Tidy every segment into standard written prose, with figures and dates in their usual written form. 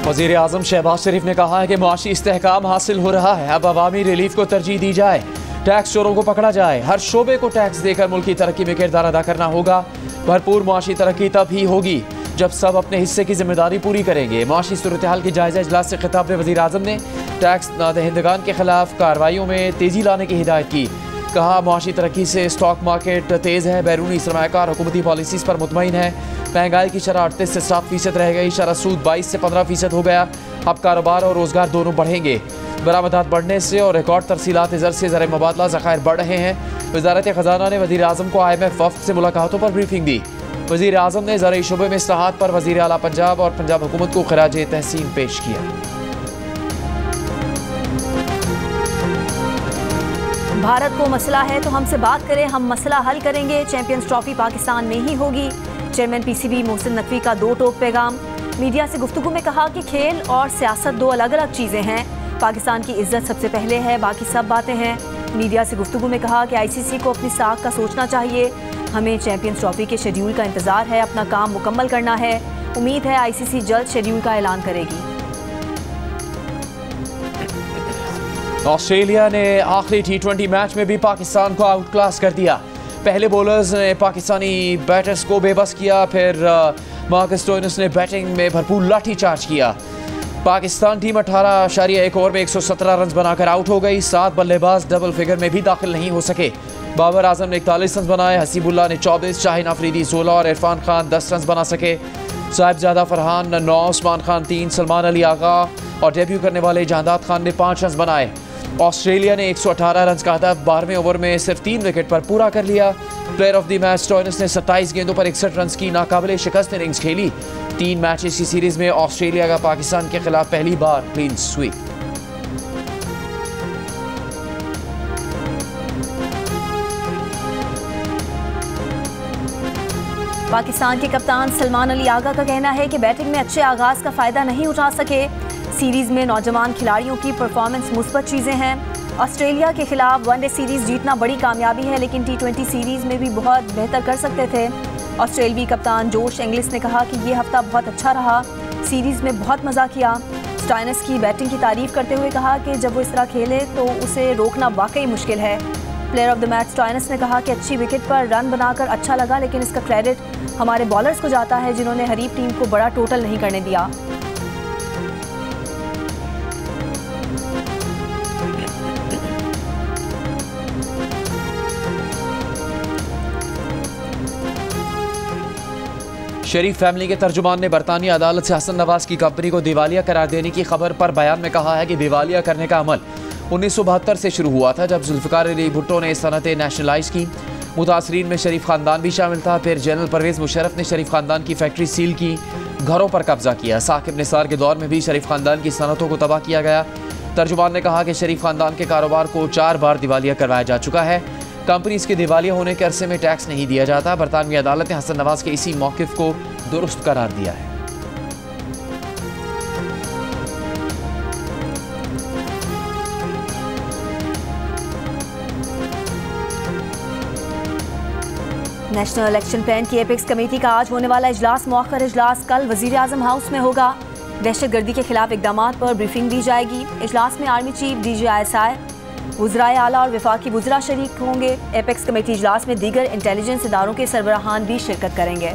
वज़ीर आज़म शहबाज शरीफ ने कहा है कि मुआशी इस्तेहकाम हासिल हो रहा है, अब अवामी रिलीफ को तरजीह दी जाए, टैक्स चोरों को पकड़ा जाए, हर शोबे को टैक्स देकर मुल्क की तरक्की में किरदार अदा करना होगा। भरपूर मुआशी तरक्की तब ही होगी जब सब अपने हिस्से की जिम्मेदारी पूरी करेंगे। मुआशी सूरत हाल की जायजा इजलास से खिताब में वज़ीर आज़म ने टैक्स नादहिंदगान के खिलाफ कार्रवाइयों में तेज़ी लाने की हिदायत की। कहा मुआशी तरक्की से स्टॉक मार्केट तेज़ है, बैरूनी सरमायाकार हुकूमती पॉलिसीज़ पर मुतमईन है। महंगाई की शरह 38 से 7% रह गई, शरह सूद 22 से 15% हो गया। अब कारोबार और रोज़गार दोनों बढ़ेंगे। बरामदात बढ़ने से और रिकॉर्ड तरसीलात ज़र से ज़र मुबादला ज़खायर बढ़ रहे हैं। वज़ारत ख़जाना ने वज़ीर आज़म को IMF वफ़द से मुलाकातों पर ब्रीफिंग दी। वज़ीर आज़म ने ज़राई शुबे में इस्लाहात पर वज़ीर आला पंजाब और पंजाब हुकूमत को खराज तहसीन पेश किया। भारत को मसला है तो हमसे बात करें, हम मसला हल करेंगे। चैंपियंस ट्रॉफी पाकिस्तान में ही होगी। चेयरमैन PCB मोहसिन नकवी का दो टोक पैगाम। मीडिया से गुफ्तगू में कहा कि खेल और सियासत दो अलग अलग चीज़ें हैं। पाकिस्तान की इज्जत सबसे पहले है, बाकी सब बातें हैं। मीडिया से गुफ्तगू में कहा कि ICC को अपनी साख का सोचना चाहिए। हमें चैंपियंस ट्रॉफी के शेड्यूल का इंतज़ार है, अपना काम मुकम्मल करना है। उम्मीद है ICC जल्द शेड्यूल का ऐलान करेगी। ऑस्ट्रेलिया ने आखिरी T20 मैच में भी पाकिस्तान को आउट क्लास कर दिया। पहले बॉलर्स ने पाकिस्तानी बैटर्स को बेबस किया, फिर मार्कस स्टोइनिस ने बैटिंग में भरपूर लाठी चार्ज किया। पाकिस्तान टीम 18.1 ओवर में 117 रन बनाकर आउट हो गई। 7 बल्लेबाज डबल फिगर में भी दाखिल नहीं हो सके। बाबर आजम ने 41 रन बनाए, हसीबुल्लाह ने 24, शाहीन अफरीदी 16 और इरफान खान 10 रन बना सके। साहिबजादा फरहान 9, उस्मान खान 3, सलमान अली आगा और डेब्यू करने वाले जहांदाद खान ने 5 रन बनाए। ऑस्ट्रेलिया ने 118 रन का हदफ 12वें ओवर में सिर्फ 3 विकेट पर पूरा कर लिया। Player of the match Stoinis ने 27 गेंदों पर 61 रन की नाकाबिले शिकस्त इनिंग्स खेली। 3 मैचेस की सीरीज में ऑस्ट्रेलिया का पाकिस्तान के खिलाफ पहली बार क्लीन स्वीप। पाकिस्तान के कप्तान सलमान अली आगा का कहना है कि बैटिंग में अच्छे आगाज का फायदा नहीं उठा सके। सीरीज में नौजवान खिलाड़ियों की परफॉर्मेंस मुस्बत चीज़ें हैं। ऑस्ट्रेलिया के खिलाफ वनडे सीरीज जीतना बड़ी कामयाबी है, लेकिन T20 सीरीज में भी बहुत बेहतर कर सकते थे। ऑस्ट्रेलियावी कप्तान जोश इंग्लिश ने कहा कि ये हफ्ता बहुत अच्छा रहा, सीरीज में बहुत मज़ा किया। स्टोइनिस की बैटिंग की तारीफ करते हुए कहा कि जब वो इस तरह खेले तो उसे रोकना वाकई मुश्किल है। Player of the match Stoinis ने कहा कि अच्छी विकेट पर रन बनाकर अच्छा लगा, लेकिन इसका क्रेडिट हमारे बॉलर्स को जाता है जिन्होंने हरीफ टीम को बड़ा टोटल नहीं करने दिया। शरीफ फैमिली के तर्जुमान ने बरतानी अदालत से हसन नवाज की कंपनी को दिवालिया करार देने की खबर पर बयान में कहा है कि दिवालिया करने का अमल 1972 से शुरू हुआ था, जब जुल्फ़िकार अली भुट्टो ने सनतें नेशनलाइज की। मुतासरीन में शरीफ खानदान भी शामिल था। फिर जनरल परवेज़ मुशर्रफ ने शरीफ खानदान की फैक्ट्री सील की, घरों पर कब्जा किया। साकिब निसार के दौर में भी शरीफ खानदान की सनतों को तबाह किया गया। तर्जुमान ने कहा कि शरीफ खानदान के कारोबार को 4 बार दिवालिया करवाया जा चुका है। कंपनीज के दिवालिया होने के अरसे में टैक्स नहीं दिया जाता। बरतानवी अदालत ने हसन नवाज के इसी मौक़िफ़ को दुरुस्त करार दिया है। नेशनल इलेक्शन प्लान की एपेक्स कमेटी का आज होने वाला इजलास मौखर इजलास कल वज़ीर आज़म हाउस में होगा। दहशतगर्दी के खिलाफ इक़दामात पर ब्रीफिंग दी जाएगी। इजलास में आर्मी चीफ, DGI, वज़राए आला और वफाकी वज़रा शरीक होंगे। एपेक्स कमेटी इजलास में दीगर इंटेलिजेंस इदारों के सरबराहान भी शिरकत करेंगे।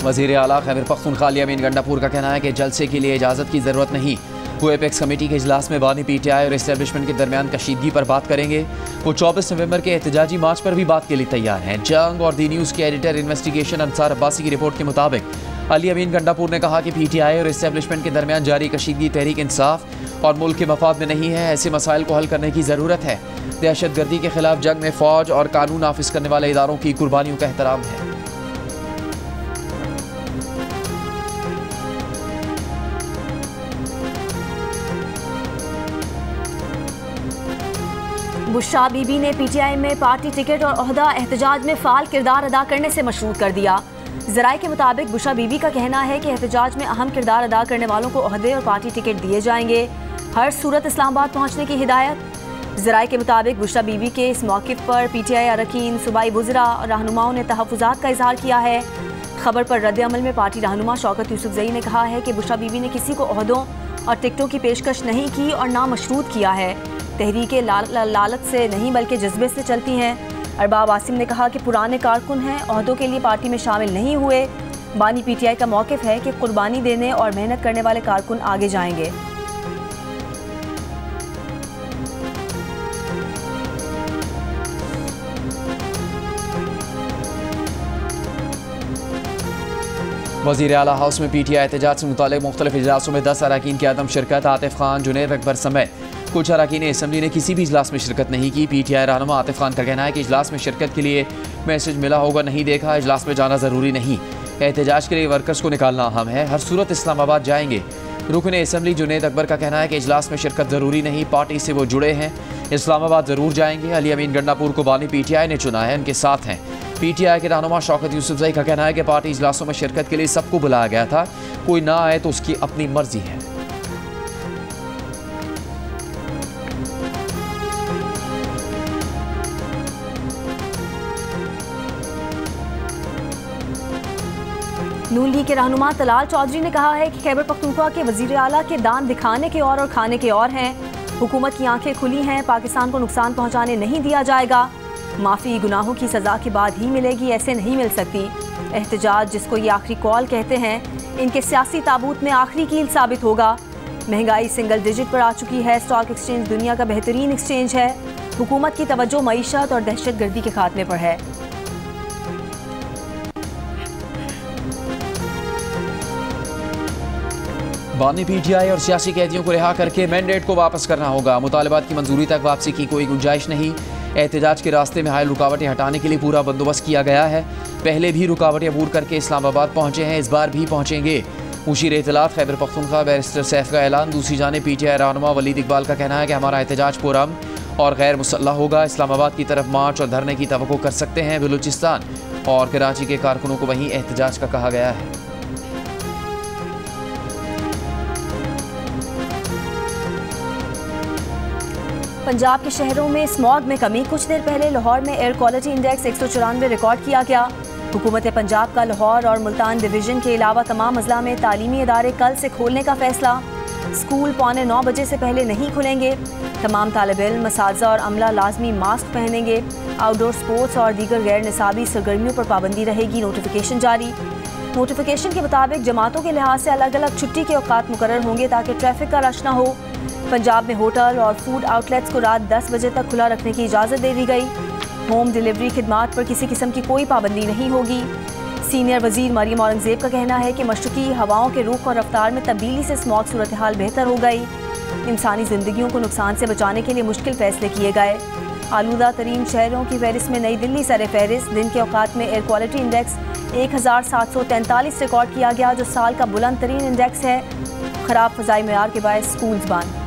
वज़ीर आला खैबर पख्तूनख्वा अली अमीन गंडापुर का कहना है कि जलसे के लिए इजाज़त की ज़रूरत नहीं। वो एपेक्स कमेटी के इजलास में बानी PTI और इस्टेब्लिशमेंट के दरमियान कशीदगी पर बात करेंगे। वो 24 नवंबर के एहतजाजी मार्च पर भी बात के लिए तैयार हैं। जंग और दी न्यूज़ के एडिटर इन्वेस्टिगेशन अंसार अब्बासी की रिपोर्ट के मुताबिक अली अमीन गंडापुर ने कहा कि PTI और इस्टेब्लिशमेंट के दरमियान जारी कशीदगी तहरीक इंसाफ और मुल्क के मफाद में नहीं है। ऐसे मसाइल को हल करने की ज़रूरत है। दहशतगर्दी के खिलाफ जंग में फ़ौज और कानून नाफिज करने वाले इदारों की कुर्बानियों का एहतराम है। बुशरा बीबी ने PTI में पार्टी टिकट और ओहदा एहतजाज में फ़ाल किरदार अदा करने से मशरूत कर दिया। ज़राए के मुताबिक बुशरा बीबी का कहना है कि एहतजाज में अहम किरदार अदा करने वालों को ओहदे और पार्टी टिकट दिए जाएंगे। हर सूरत इस्लामाबाद पहुंचने की हिदायत। ज़राए के मुताबिक बुशरा बीबी के इस मौक़िफ़ पर PTI अरकान, सूबाई वज़रा और रहनुमाओं ने तहफ़्फ़ुज़ात का इज़हार किया है। खबर पर रद्द अमल में पार्टी रहनुमा शौकत यूसुफ़ज़ई ने कहा है कि बुशरा बीबी ने किसी को ओहदों और टिकटों की पेशकश नहीं की और ना मशरूत किया है। तहरीकें लालच से नहीं बल्कि जज्बे से चलती हैं। अरबाब आसिम ने कहा कि पुराने कारकुन हैं, ओहदों के लिए पार्टी में शामिल नहीं हुए। बानी PTI का मौक़िफ़ है कि कुर्बानी देने और मेहनत करने वाले कारकुन आगे जाएंगे। वज़ीर आला हाउस में PTI एहतजाज से मुताल्लिक़ मुख्तलिफ इजलासों में 10 अरकान की अदम शिरकत। आतिफ खान, जुनैद अकबर समेत कुछ अरकान असम्बली ने किसी भी इजलास में शिरकत नहीं की। PTI रहनुमा आतिफ खान का कहना है कि इजलास में शिरकत के लिए मैसेज मिला होगा, नहीं देखा। इजलास में जाना ज़रूरी नहीं, एहतजाज के लिए वर्कर्स को निकालना अहम है। हर सूरत इस्लामाबाद जाएंगे। रुकन असम्बली जुनैद अकबर का कहना है कि इजलास में शिरकत ज़रूरी नहीं, पार्टी से वो जुड़े हैं, इस्लामाबाद ज़रूर जाएंगे। अली अमीन गंडापुर को बानी PTI ने चुना है, उनके साथ हैं। PTI के रहनुमा शौकत यूसुफ़ज़ई का कहना है कि पार्टी इजलासों में शिरकत के लिए सबको बुलाया गया था, कोई ना आए तो उसकी अपनी मर्जी है। नून लीग के रहनुमा तलाल चौधरी ने कहा है कि खैबर पख्तूनख्वा के वज़ीर आला के दान दिखाने के और खाने के और हैं। हुकूमत की आंखें खुली हैं, पाकिस्तान को नुकसान पहुंचाने नहीं दिया जाएगा। माफ़ी गुनाहों की सज़ा के बाद ही मिलेगी, ऐसे नहीं मिल सकती। एहतजाज, जिसको ये आखिरी कॉल कहते हैं, इनके सियासी ताबूत में आखिरी कील साबित होगा। महंगाई सिंगल डिजिट पर आ चुकी है। स्टॉक एक्सचेंज दुनिया का बेहतरीन एक्सचेंज है। हुकूमत की तवज्जो मईशत और दहशत गर्दी के खात्मे पर है। बानी PTI और सियासी कैदियों को रिहा करके मैंडेट को वापस करना होगा। मुतालबात की मंजूरी तक वापसी की कोई गुंजाइश नहीं। एहतजाज के रास्ते में हायल रुकावटें हटाने के लिए पूरा बंदोबस्त किया गया है। पहले भी रुकावटें अबूर करके इस्लामाबाद पहुंचे हैं, इस बार भी पहुंचेंगे। मुशीर इत्तलात खैबर पख्तूनख्वा बैरिस्टर सैफ का ऐलान। दूसरी जानिब PTI रहनुमा वलीद इकबाल का कहना है कि हमारा एहतजाज पुरअमन और गैर मुसल्लह होगा। इस्लामाबाद की तरफ मार्च और धरने की तवक्को कर सकते हैं। बलूचिस्तान और कराची के कारकुनों को वहीं एहतजाज का कहा गया है। पंजाब के शहरों में स्मॉग में कमी। कुछ देर पहले लाहौर में एयर क्वालिटी इंडेक्स 194 रिकॉर्ड किया गया। हुकूमत पंजाब का लाहौर और मुल्तान डिवीज़न के अलावा तमाम अजला में तालीमी इदारे कल से खोलने का फैसला। स्कूल 8:45 बजे से पहले नहीं खुलेंगे। तमाम तालिब इल्म, मसाजा और अमला लाजमी मास्क पहनेंगे। आउटडोर स्पोर्ट्स और दीगर गैर निसाबी सरगर्मियों पर पाबंदी रहेगी। नोटिफिकेशन जारी। नोटिफिकेशन के मुताबिक जमातों के लिहाज से अलग अलग छुट्टी के औकात मुकर्रर होंगे ताकि ट्रैफिक का रश न हो। पंजाब में होटल और फूड आउटलेट्स को रात 10 बजे तक खुला रखने की इजाज़त दे दी गई। होम डिलीवरी खिदमात पर किसी किस्म की कोई पाबंदी नहीं होगी। सीनियर वजीर मरियम औरंगजेब का कहना है कि मशरकी हवाओं के रुख और रफ्तार में तब्दीली से स्मॉग सूरत हाल बेहतर हो गई। इंसानी जिंदगियों को नुकसान से बचाने के लिए मुश्किल फैसले किए गए। आलूदा तरीन शहरों की फहरिस्त में नई दिल्ली सर फहरिस्त। दिन के औकात में एयर क्वालिटी इंडेक्स 1743 रिकॉर्ड किया गया, जो साल का बुलंद तरीन इंडेक्स है। खराब फ़ज़ाई मेयार के बायस स्कूल्स बंद।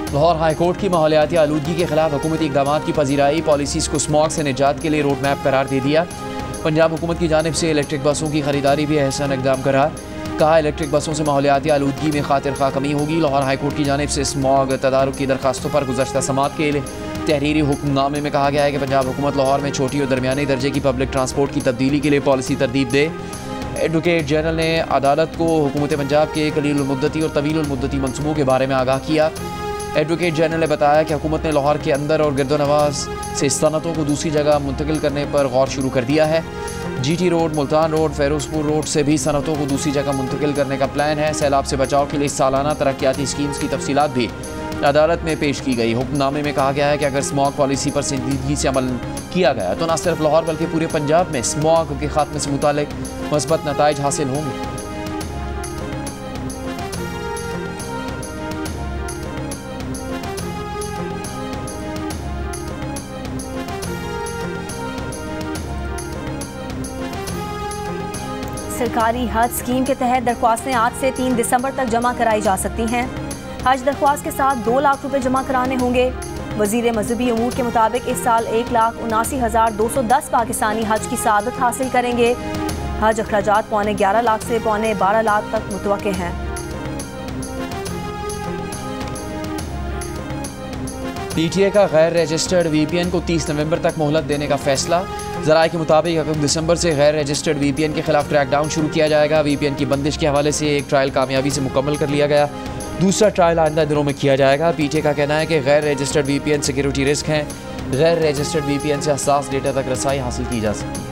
लाहौर हाई कोर्ट की माहौलियाती आलूदगी के खिलाफ हुकूमती इक़दामात की पजीराई। पॉलिसीज़ को स्मॉग से निजात के लिए रोड मैप करार दे दिया। पंजाब हुकूमत की जानिब से इलेक्ट्रिक बसों की खरीदारी भी अहसन इक़दाम करार। कहा इलेक्ट्रिक बसों से माहौलियाती आलूदगी में खातिर खा कमी होगी। लाहौर हाई कोर्ट की जानिब से स्मॉग तदारुक की दरखास्तों पर गुज़श्ता समात के तहरीरी हुक्मनामे में कहा गया है कि पंजाब हुकूमत लाहौर में छोटी और दरमियानी दर्जे की पब्लिक ट्रांसपोर्ट की तब्दीली के लिए पॉलिसी तरतीब दे। एडवोकेट जनरल ने अदालत को हुकूमत पंजाब के कलील मुद्दती और तवील मुद्दती मनसूबों के बारे में आगाह किया। एडवोकेट जनरल ने बताया कि हुकूमत ने लाहौर के अंदर और गिरदोनवाज से सनतों को दूसरी जगह मुंतकिल करने पर गौर शुरू कर दिया है। GT road, Multan road, Ferozepur road से भी सनतों को दूसरी जगह मुंतकिल करने का प्लान है। सैलाब से बचाव के लिए सालाना तरक्याती स्कीम्स की तफसीलात भी अदालत में पेश की गई। हुक्मनामे में कहा गया है कि अगर स्मॉग पॉलिसी पर संजीदगी से अमल किया गया तो न सिर्फ लाहौर बल्कि पूरे पंजाब में स्मॉग के खात्मे से मुतालिक मस्बत नताइज हासिल होंगे। सरकारी हज स्कीम के तहत दरख्वास्तें आज से 3 दिसंबर तक जमा कराई जा सकती हैं। हज दरख्वास्त के साथ 2 लाख रुपए जमा कराने होंगे। वजीर मजहबी अमूर के मुताबिक इस साल 1,79,210 पाकिस्तानी हज की सआदत हासिल करेंगे। हज अखराजात पौने 11 लाख से पौने 12 लाख तक मुतवक्के हैं। पीटीए का गैर रजिस्टर्ड वीपीएन को 30 नवंबर तक मोहलत देने का फैसला। ज़राए के मुताबिक 1 दिसंबर से गैर रजिस्टर्ड वीपीएन के खिलाफ क्रैकडाउन शुरू किया जाएगा। वीपीएन की बंदिश के हवाले से एक ट्रायल कामयाबी से मुकम्मल कर लिया गया, दूसरा ट्रायल आइंदा दिनों में किया जाएगा। पीटीए का कहना है कि गैर रजिस्टर्ड वीपीएन सिक्योरिटी रिस्क हैं। गैर रजिस्टर्ड वीपीएन से हसास डेटा तक रसाई हासिल की जा सकती है।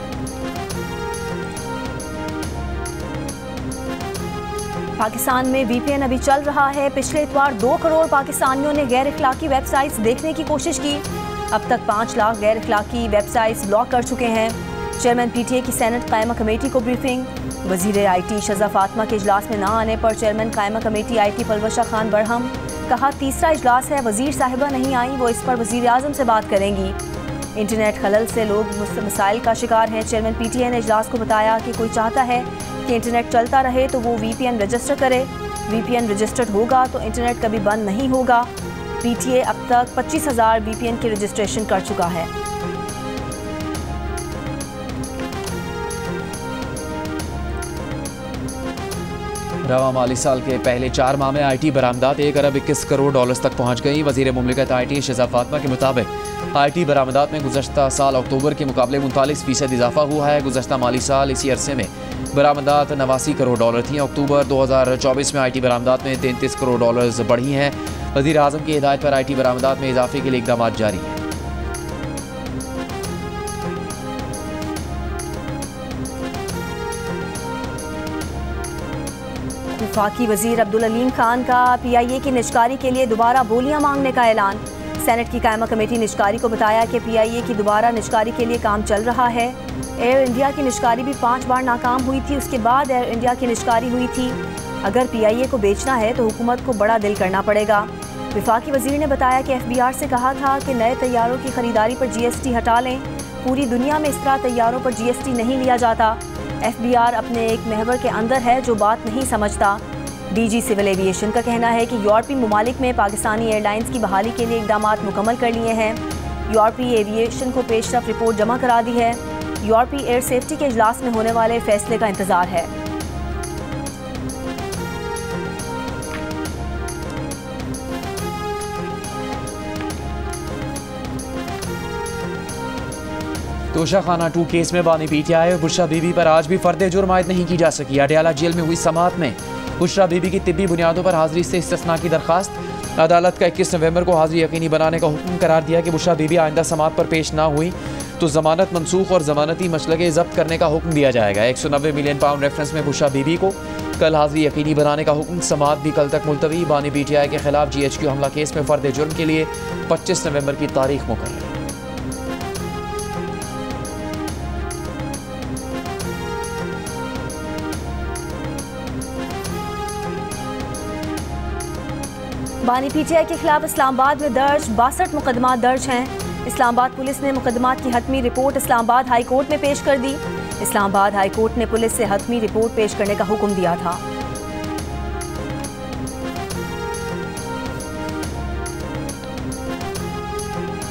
पाकिस्तान में वीपीएन अभी चल रहा है। पिछले इतवार 2 करोड़ पाकिस्तानियों ने गैर इखलाकी वेबसाइट्स देखने की कोशिश की। अब तक 5 लाख गैर इखलाकी वेबसाइट्स ब्लॉक कर चुके हैं। चेयरमैन पीटीए की सेनेट कायमा कमेटी को ब्रीफिंग। वजीर आईटी शज़ा फातिमा के इजलास में ना आने पर चेयरमैन कायमा कमेटी आईटी पलवशा खान बरहम। कहा तीसरा इजलास है, वजीर साहिबा नहीं आई, वो इस पर वजीर आज़म से बात करेंगी। इंटरनेट खलल से लोग मसाइल का शिकार हैं। चेयरमैन पीटीए ने इजलास को बताया कि कोई चाहता है कि इंटरनेट चलता रहे तो वो वीपीएन रजिस्टर करे। वीपीएन रजिस्टर्ड होगा तो इंटरनेट कभी बंद नहीं होगा। पीटीए अब तक 25,000 वीपीएन की रजिस्ट्रेशन कर चुका है। रवा माली साल के पहले 4 माह में आईटी बरामदात 1 अरब 21 करोड़ डॉलर्स तक पहुंच गई। वजीर मुमलिकत आईटी शज़ा फातिमा के मुताबिक आईटी बरामदात में गुज़श्ता साल अक्टूबर के मुकाबले 39% इजाफा हुआ है। गुज़श्ता माली साल इसी अरसे में बरामदात 89 करोड़ डॉलर थी। अक्टूबर 2024 में आईटी बरामदात में 33 करोड़ डॉलर्स बढ़ी हैं। वज़ीर आज़म की हिदायत पर आईटी बरामदात में इजाफे के लिए इक़दाम जारी हैं। वफाकी वजीर अब्दुल अलीम खान का पीआईए की निजकारी के लिए दोबारा बोलियां मांगने का ऐलान। सेनेट की कायमा कमेटी निजकारी को बताया कि पीआईए की दोबारा निजकारी के लिए काम चल रहा है। एयर इंडिया की निजकारी भी 5 बार नाकाम हुई थी, उसके बाद एयर इंडिया की निजकारी हुई थी। अगर पीआईए को बेचना है तो हुकूमत को बड़ा दिल करना पड़ेगा। वफाकी वजीर ने बताया कि एफबीआर से कहा था कि नए तैयारों की खरीदारी पर जीएसटी हटा लें। पूरी दुनिया में इस तरह तैयारों पर जीएसटी नहीं लिया जाता। एफबीआर अपने एक महवर के अंदर है जो बात नहीं समझता। डीजी सिविल एविएशन का कहना है कि यूरोपीय ममालिक में पाकिस्तानी एयरलाइंस की बहाली के लिए इकदाम मुकम्मल कर लिए हैं। यूरोपीय एविएशन को पेशरफ रिपोर्ट जमा करा दी है। यूरोपीय एयर सेफ्टी के इजलास में होने वाले फैसले का इंतजार है। तोशाखाना 2 केस में बानी पीटीआई और बुशरा बीबी पर आज भी फर्द जुर्म आयद नहीं की जा सकी। अडयाला जेल में हुई समाअत में बुशरा बीबी की तिब्बी बुनियादों पर हाजिरी से इस्तिस्ना की दरखास्त। अदालत का 21 नवंबर को हाजिरी यकीनी बनाने का हुक्म करार दिया कि बुशरा बीबी आइंदा समाअत पर पेश ना हुई तो जमानत मनसूख और जमानती मसलगे जब्त करने का हुक्म दिया जाएगा। 190 मिलियन पाउंड रेफरेंस में बुशरा बीबी को कल हाजिरी यकीनी बनाने का हुक्म। समाअत भी कल तक मुलतवी। बानी पीटीआई के खिलाफ GHQ हमला केस में फर्द जुर्म के लिए 25 नवंबर की तारीख मुकर्रर। बानी पीटीआई के खिलाफ इस्लामाबाद में दर्ज 62 मुकदमा दर्ज हैं। इस्लामाबाद पुलिस ने मुकदमात की हतमी रिपोर्ट इस्लामाबाद हाई कोर्ट में पेश कर दी। इस्लामाबाद हाई कोर्ट ने पुलिस से हतमी रिपोर्ट पेश करने का हुक्म दिया था।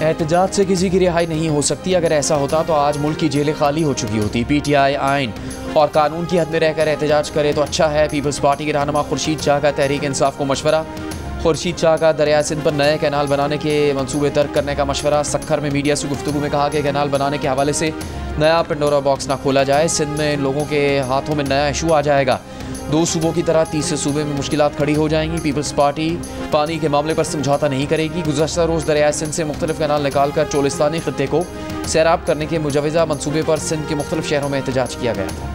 एहतजाज से किसी की रिहाई नहीं हो सकती। अगर ऐसा होता तो आज मुल्क की जेलें खाली हो चुकी होती। पीटीआई आइन और कानून की हद में रहकर एहतजाज करे तो अच्छा है। पीपल्स पार्टी के रहनुमा खुर्शीद शाह का तहरीक इंसाफ को मशवरा। खुर्शीद शाह का दरिया सिंध पर नए कैनाल बनाने के मंसूबे तर्क करने का मशवरा। सक्खर में मीडिया से गुफ्तगू में कहा कि कैनाल बनाने के हवाले से नया पेंडोरा बॉक्स ना खोला जाए। सिंध में लोगों के हाथों में नया इशू आ जाएगा। 2 सूबों की तरह तीसरे सूबे में मुश्किलात खड़ी हो जाएंगी। पीपल्स पार्टी पानी के मामले पर समझौता नहीं करेगी। गुज़श्ता रोज़ दरिया सिंध से मुख्तलिफ कैनाल निकाल कर चोलिस्तानी खित्ते को सैराब करने के मुजवज़ा मंसूबे पर सिंध के मुख्तलिफ शहरों में एहतजाज किया गया था।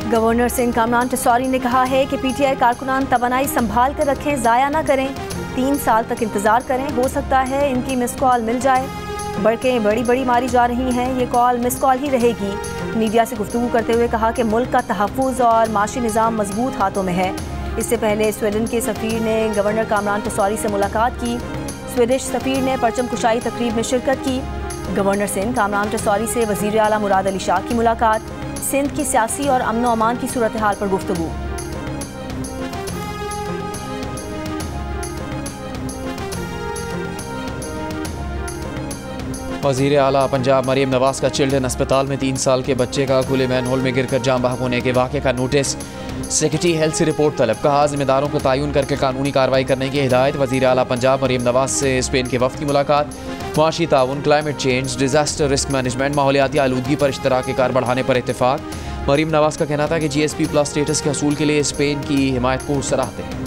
गवर्नर सिंध कामरान टिसौरी ने कहा है कि पीटीआई कारकुनान तवानाई संभाल कर रखें, ज़ाया ना करें। 3 साल तक इंतज़ार करें, हो सकता है इनकी मिस कॉल मिल जाए। बड़कें बड़ी मारी जा रही हैं, ये कॉल मिस कॉल ही रहेगी। मीडिया से गुफ्तगू करते हुए कहा कि मुल्क का तहफ़्फ़ुज़ और माशी निज़ाम मजबूत हाथों में है। इससे पहले स्वीडन के सफ़ीर ने गवर्नर कामरान टिसौरी से मुलाकात की। स्वीडिश सफ़ीर ने परचम कुशाई तकरीब में शिरकत की। गवर्नर सिंध कामरान टिसौरी से वज़ीर आला मुराद अली शाह की मुलाकात। सिंध की सियासी और अमन व अमान की सूरत हाल पर गुफ्तगू। वज़ीर आला पंजाब मरीम नवाज का चिल्ड्रन अस्पताल में 3 साल के बच्चे का खुले मैनहोल में गिरकर जान बहक होने के वाक़े का नोटिस। सेक्रेटरी हेल्थ से रिपोर्ट तलब। कहा जिम्मेदारों को तयन करके कानूनी कार्रवाई करने की हिदायत। वज़ीर आला पंजाब मरीम नवाज से स्पेन के वफ़द की मुलाकात। मुआशी ताउन, climate change, disaster risk management, माहौलियाती आलूदगी पर इश्तराक कार बढ़ाने पर इत्तेफाक। मरीम नवाज का कहना था कि GSP+ स्टेटस के हसूल के लिए स्पेन की हिमायत को सराहते हैं।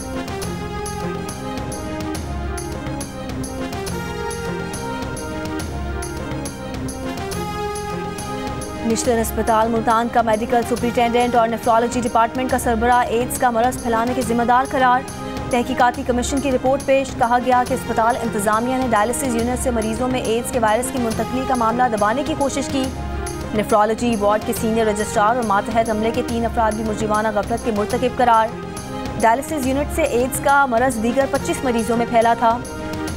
निश्तर अस्पताल मुल्तान का मेडिकल सुपरिटेंडेंट और नेफ्रोलॉजी डिपार्टमेंट का सरबराह एड्स का मरज़ फैलाने के जिम्मेदार करार। तहकीकाती कमीशन की रिपोर्ट पेश। कहा गया कि अस्पताल इंतजामिया ने डायलिसिस यूनिट से मरीजों में एड्स के वायरस की मुंतकली का मामला दबाने की कोशिश की। नेफ्रोलॉजी वार्ड के सीनियर रजिस्ट्रार और मातहत हमले के 3 अफराद भी मुजरिमाना गफलत के मुर्तकिब करार। डायलिसिस यूनिट से एड्स का मरज़ दीगर 25 मरीजों में फैला था।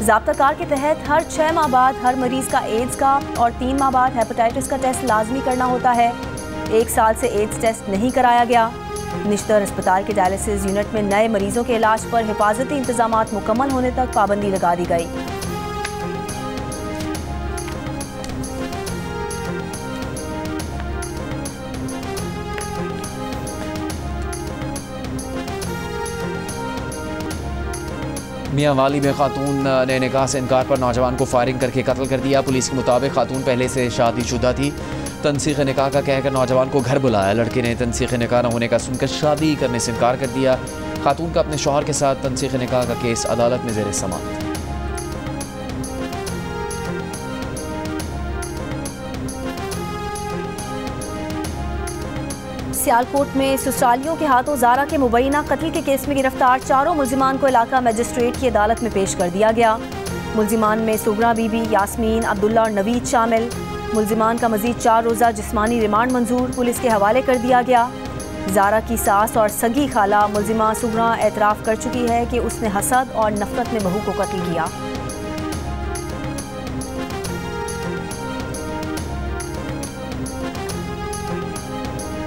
ज़ाब्ता कार के तहत हर 6 माह बाद हर मरीज़ का एड्स का और 3 माह बाद हेपेटाइटिस का टेस्ट लाजमी करना होता है। 1 साल से एड्स टेस्ट नहीं कराया गया। निश्तर अस्पताल के डायलिसिस यूनिट में नए मरीजों के इलाज पर हिफाजती इंतजामात मुकम्मल होने तक पाबंदी लगा दी गई। मियां वाली में खातून ने निकाह से इनकार पर नौजवान को फायरिंग करके कत्ल कर दिया। पुलिस के मुताबिक खातून पहले से शादीशुदा थी। तनसीख निकाह का कहकर नौजवान को घर बुलाया। लड़के ने तनसीख निकाह न होने का सुनकर शादी करने से इनकार कर दिया। खातून का अपने शौहर के साथ तनसीख निकाह का केस अदालत में ज़ेर समाअत। सियालकोट में ससुरालियों के हाथों ज़ारा के मुबैना कत्ल के केस में गिरफ्तार 4 मुल्जिमान को इलाका मजिस्ट्रेट की अदालत में पेश कर दिया गया। मुल्जिमान में सुगरा बीबी, यास्मीन, अब्दुल्ला और नवीद शामिल। मुल्जिमान का मजीद 4 रोज़ा जिस्मानी रिमांड मंजूर पुलिस के हवाले कर दिया गया। ज़ारा की सास और सगी खाला मुल्जिमा सुगरा एतराफ़ कर चुकी है कि उसने हसद और नफरत में बहू को कत्ल किया।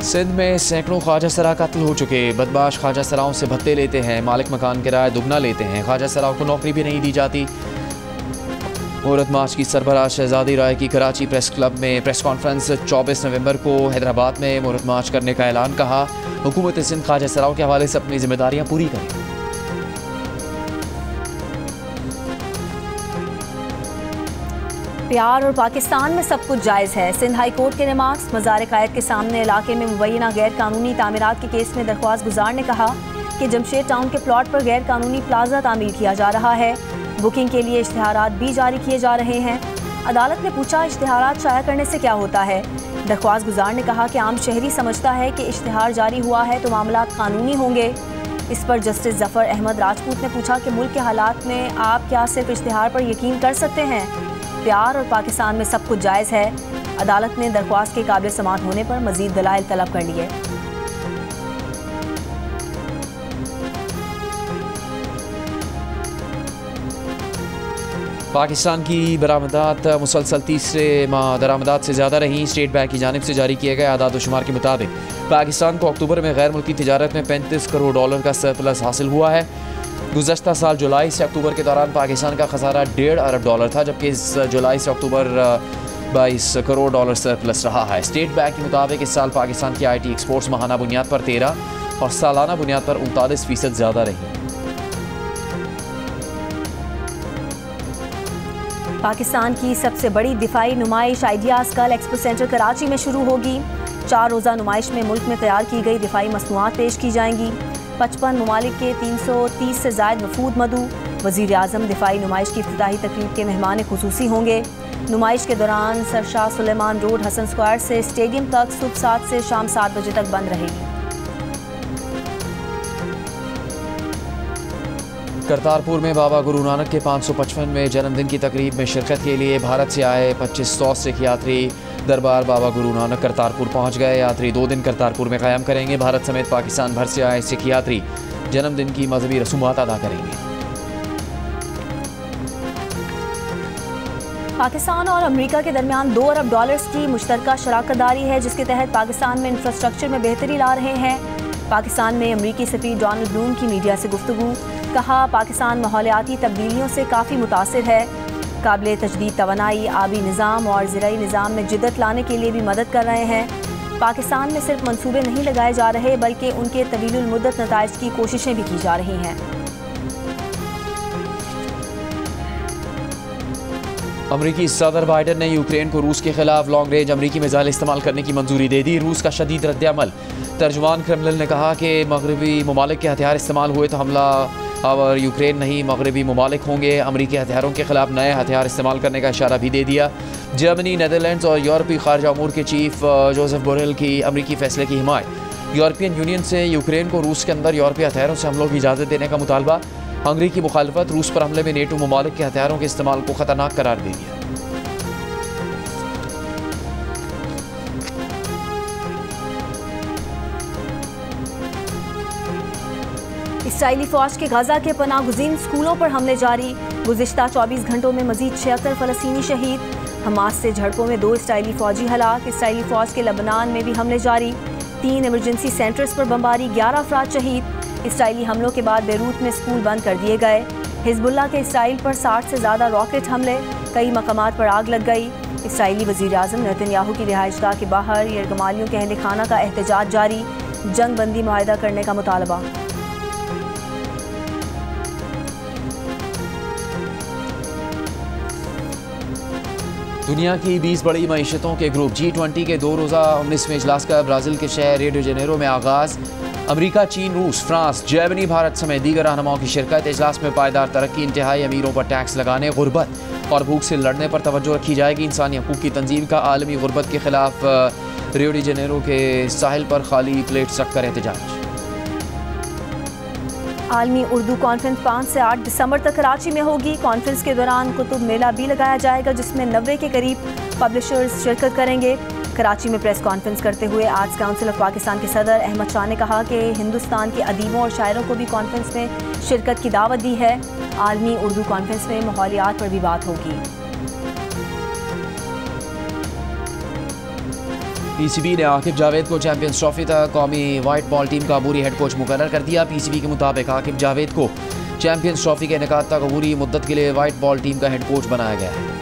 सिंध में सैकड़ों ख्वाजा सरा कत्ल हो चुके। बदमाश ख्वाजा सराओं से भत्ते लेते हैं। मालिक मकान किराया दुगना लेते हैं। ख्वाजा सराओं को नौकरी भी नहीं दी जाती। औरत मार्च की सरबराह शहजादी राय की कराची प्रेस क्लब में प्रेस कॉन्फ्रेंस। 24 नवंबर को हैदराबाद में औरत मार्च करने का ऐलान। कहा हुकूमत सिंध ख्वाजा सराओं के हवाले से अपनी जिम्मेदारियां पूरी करें। प्यार और पाकिस्तान में सब कुछ जायज़ है। सिंध हाई कोर्ट के रिमार्क्स। मज़ार कायद के सामने इलाके में मुबैना गैर कानूनी तामीरात के केस में दरख्वास्त गुजार ने कहा कि जमशेद टाउन के प्लॉट पर गैर कानूनी प्लाजा तामीर किया जा रहा है। बुकिंग के लिए इश्तिहारात भी जारी किए जा रहे हैं। अदालत ने पूछा इश्तिहारात शाया करने से क्या होता है। दरख्वास्त गुजार ने कहा कि आम शहरी समझता है कि इश्तिहार जारी हुआ है तो मामला कानूनी होंगे। इस पर जस्टिस जफ़र अहमद राजपूत ने पूछा कि मुल्क के हालात में आप क्या सिर्फ इश्तिहार पर यकीन कर सकते हैं। प्यार और पाकिस्तान में सब कुछ जायज़ है। अदालत ने दरख्वास्त के काबिल समाअत होने पर मज़ीद दलाइल तलब कर लिए। पाकिस्तान की बरामदात मुसलसल तीसरे माह दरामदात से ज़्यादा रहीं। स्टेट बैंक की जानिब से जारी किए गए आदाद शुमार के मुताबिक पाकिस्तान को अक्टूबर में गैर मुल्की तिजारत में 35 करोड़ डॉलर का सरप्लस हासिल हुआ है। गुज़श्ता साल जुलाई से अक्टूबर के दौरान पाकिस्तान का खसारा 1.5 अरब डॉलर था, जबकि इस जुलाई से अक्टूबर 22 करोड़ डॉलर सरप्लस रहा है। स्टेट बैंक के मुताबिक इस साल पाकिस्तान की IT एक्सपोर्ट्स माहाना बुनियाद पर 13 और सालाना बुनियाद पर 39% ज़्यादा रही। पाकिस्तान की सबसे बड़ी दिफाई नुमाइश आइडियाज़ कल एक्सपो सेंटर कराची में शुरू होगी। 4 रोज़ा नुमाइश में मुल्क में तैयार की गई दिफाई मसनूआत पेश की जाएंगी। 55 ममालिक के 330 से ज़ायद वफूद मदू। वज़ीर आज़म दिफाई नुमाइश की इफ्तिताही तकरीब के मेहमान खुसूसी होंगे। नुमाइश के दौरान Sir Shah Sulaiman road Hasan square से स्टेडियम तक सुबह 7 से शाम 7 बजे तक बंद रहेगी। करतारपुर में बाबा गुरु नानक के 555वें जन्मदिन की तकरीब में शिरकत के लिए भारत से आए 2500 सिख यात्री दरबार बाबा गुरु नानक करतारपुर पहुंच गए। यात्री 2 दिन करतारपुर में क़याम करेंगे। भारत समेत पाकिस्तान भर से आए सिख यात्री जन्मदिन की मजहबी रसूमात अदा करेंगे। पाकिस्तान और अमेरिका के दरमियान 2 अरब डॉलर्स की मुश्तरका शराकतदारी है, जिसके तहत पाकिस्तान में इंफ्रास्ट्रक्चर में बेहतरी ला रहे हैं। पाकिस्तान में अमेरिकी सफ़ीर डोनाल्ड ब्लूम की मीडिया से गुफ्तगू। कहा पाकिस्तान माहौलियाती तब्दीलियों से काफ़ी मुतासिर है। काबिल तजदीद तवानाई, आबी निज़ाम और ज़राई निज़ाम में जिद्दत लाने के लिए भी मदद कर रहे हैं। पाकिस्तान में सिर्फ मंसूबे नहीं लगाए जा रहे बल्कि उनके तवीलुल मुद्दत नताइज की कोशिशें भी की जा रही हैं। अमरीकी सदर बाइडन ने यूक्रेन को रूस के खिलाफ लॉन्ग रेंज अमरीकी मिसाइल इस्तेमाल करने की मंजूरी दे दी। रूस का शदीद रद्द-ए-अमल। तर्जुमान क्रेमलिन ने कहा कि मगरबी ममालिक के हथियार इस्तेमाल हुए तो हमला और यूक्रेन नहीं मगरबी ममालिक होंगे। अमरीकी हथियारों के खिलाफ नए हथियार इस्तेमाल करने का इशारा भी दे दिया। जर्मनी, नेदरलैंड्स और यूरोपीय खारजा अमूर के चीफ जोसेफ बोरेल की अमरीकी फैसले की हिमायत। यूरोपियन यूनियन से यूक्रेन को रूस के अंदर यूरोपीय हथियारों से हमलों की इजाज़त देने का मुतालबा। हंगरी की मुखालफत। रूस पर हमले में नेटो ममालिक के हथियारों के इस्तेमाल को खतरनाक करार दे दिया। इसराइली फौज के गजा के पनाहगुज़ीन स्कूलों पर हमले जारी। गुज़िश्ता 24 घंटों में मजीद 76 फ़लस्तीनी शहीद। हमास से झड़पों में 2 इसराइली फौजी हलाक। इसराइली फौज के लबनान में भी हमले जारी। 3 इमरजेंसी सेंटर्स पर बमबारी, 11 अफराद शहीद। इसराइली हमलों के बाद बेरूत में स्कूल बंद कर दिए गए। हिजबुल्लाह के इसराइल पर 60 से ज़्यादा रॉकेट हमले। कई मकामात पर आग लग गई। इसराइली वज़ीर आज़म नेतन्याहू की रिहाइशगाह के बाहर यरगमालियों के अहल खाना का एहतजाज जारी। जंग बंदी मुआहदा करने का मुतालबा। दुनिया की 20 बड़ी मईशतों के ग्रुप G20 के 2 रोज़ा 19वें इजलास का ब्राज़ील के शहर रियो डी जेनेरो में आगाज़। अमरीका, चीन, रूस, फ्रांस, जर्मनी, भारत समेत दीगर रहनुमाओं की शिरकत। इजलास में पायदार तरक्की, इंतहाई अमीरों पर टैक्स लगाने, गुर्बत और भूख से लड़ने पर तवज्जो रखी जाएगी। इंसानी हकूक़ की तंजीम का आलमी गुर्बत के खिलाफ रियो डी जेनेरो के साहिल पर खाली प्लेट्स रखकर एहतजाज। आलमी उर्दू कॉन्फ्रेंस 5 से 8 दिसंबर तक कराची में होगी। कॉन्फ्रेंस के दौरान कुतुब मेला भी लगाया जाएगा जिसमें 90 के करीब पब्लिशर्स शिरकत करेंगे। कराची में प्रेस कॉन्फ्रेंस करते हुए आर्ट्स काउंसिल ऑफ पाकिस्तान के सदर अहमद शाह ने कहा कि हिंदुस्तान के अदीबों और शायरों को भी कॉन्फ्रेंस में शिरकत की दावत दी है। आलमी उर्दू कॉन्फ्रेंस में माहौलियात पर भी बात होगी। पीसीबी ने आकिब जावेद को चैंपियंस ट्रॉफी तक कौमी वाइट बॉल टीम का अबूरी हेड कोच मुकर्रर कर दिया। पीसीबी के मुताबिक आकिब जावेद को चैंपियंस ट्रॉफी के इनेकाद तक अबूरी मुद्दत के लिए वाइट बॉल टीम का हेड कोच बनाया गया है।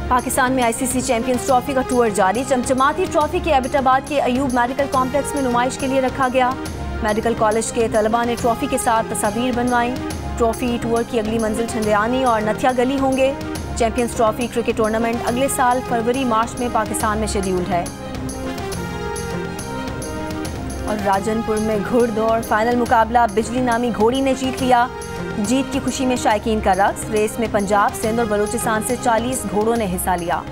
पाकिस्तान में आईसीसी चैंपियंस ट्रॉफी का टूर जारी। चमचमाती ट्रॉफी के एबटाबाद के अयूब मेडिकल कॉम्प्लेक्स में नुमाइश के लिए रखा गया। मेडिकल कॉलेज के तलबा ने ट्रॉफी के साथ तस्वीर बनवाई। ट्रॉफी टूर की अगली मंजिल छंडियानी और नथिया गली होंगे। चैंपियंस ट्रॉफी क्रिकेट टूर्नामेंट अगले साल फरवरी-मार्च में पाकिस्तान में शेड्यूल्ड है। और राजनपुर में घुड़दौड़ फाइनल मुकाबला बिजली नामी घोड़ी ने जीत लिया। जीत की खुशी में शायकीन का रक्स। रेस में पंजाब, सिंध और बलूचिस्तान से 40 घोड़ों ने हिस्सा लिया।